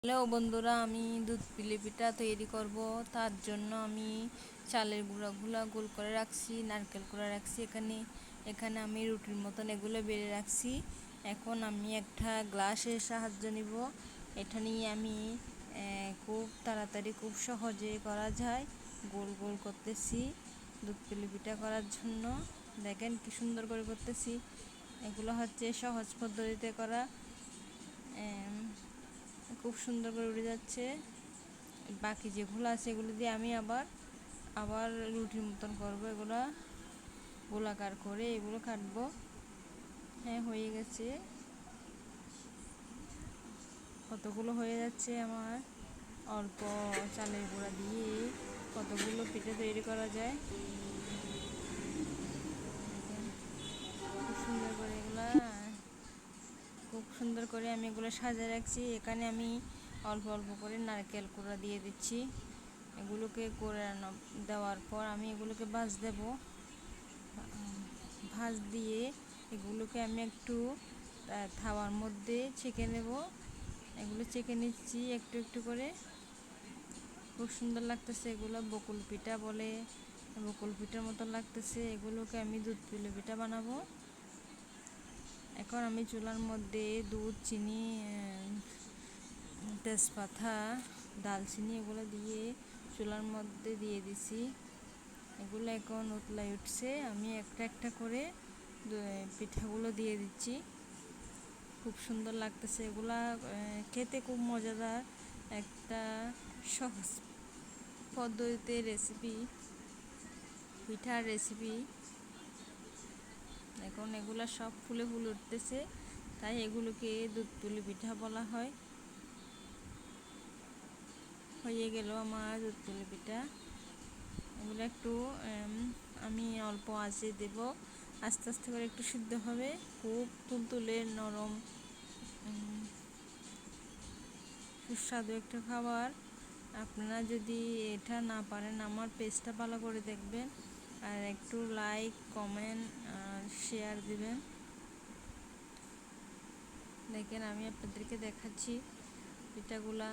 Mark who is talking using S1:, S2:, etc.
S1: Hello বন্ধুরা, আমি দুধ পুলি পিঠা তৈরি করব। তার জন্য আমি চালের গুঁড়াগুলো গোল করে রাখছি, নারকেল করে রাখছি। এখানে আমি রুটির মতন এগুলো বেড়ে রাখছি। এখন আমি একটা গ্লাসের সাহায্য নিব। এটা নিয়ে আমি খুব তাড়াতাড়ি খুব সহজে করা যায় গোল গোল করতেছি দুধ পুলি পিঠা করার জন্য। দেখেন কি সুন্দর করে করতেছি। এগুলো হচ্ছে সহজ পদ্ধতিতে করা। খুব সুন্দর করে উঠে যাচ্ছে। বাকি যেগুলো আছে এগুলো দিয়ে আমি আবার আবার রুটির মতন করব। এগুলো গোলাকার করে এগুলো কাটবো। হ্যাঁ, হয়ে গেছে। কতগুলো হয়ে যাচ্ছে আমার। অল্প চালের গুঁড়া দিয়ে কতগুলো পিঠে তৈরি করা যায়। খুব সুন্দর করে আমি এগুলো সাজিয়ে রাখছি। এখানে আমি অল্প অল্প করে নারকেল কোড়া দিয়ে দিচ্ছি। এগুলোকে করে দেওয়ার পর আমি এগুলোকে ভাজ দেব। ভাজ দিয়ে এগুলোকে আমি একটু থাওয়ার মধ্যে ছেঁকে নেব। এগুলো ছেঁকে নিচ্ছি একটু একটু করে। খুব সুন্দর লাগতেছে। এগুলো বকুল পিঠা বলে, বকুল পিঠার মতো লাগতেছে। এগুলোকে আমি দুধ পুলি পিঠা বানাবো। এখন আমি চুলার মধ্যে দুধ, চিনি, তেজপাতা, দালচিনি এগুলো দিয়ে চুলার মধ্যে দিয়ে দিছি। এগুলো এখন উতলাই উঠছে। আমি একটা একটা করে পিঠাগুলো দিয়ে দিচ্ছি। খুব সুন্দর লাগতেছে। এগুলা খেতে খুব মজাদার একটা সহজ পদ্ধতিতে রেসিপি, পিঠার রেসিপি। এখন এগুলা সব ফুলে ফুলে উঠতেছে, তাই এগুলোকে দুধ পুলি পিঠা বলা হয়। হয়ে গেল আমার দুধ পুলি পিঠা। এগুলো একটু আমি অল্প আঁচে দেব। আস্তে আস্তে করে একটু সিদ্ধ হবে। খুব তুলতুলে নরম সুস্বাদু একটা খাবার। আপনারা যদি এটা না পারেন, আমার পেজটা ভালো করে দেখবেন আর একটু লাইক, কমেন্ট আর শেয়ার দিবেন। দেখেন আমি আপনাদেরকে দেখাচ্ছি পিঠাগুলা।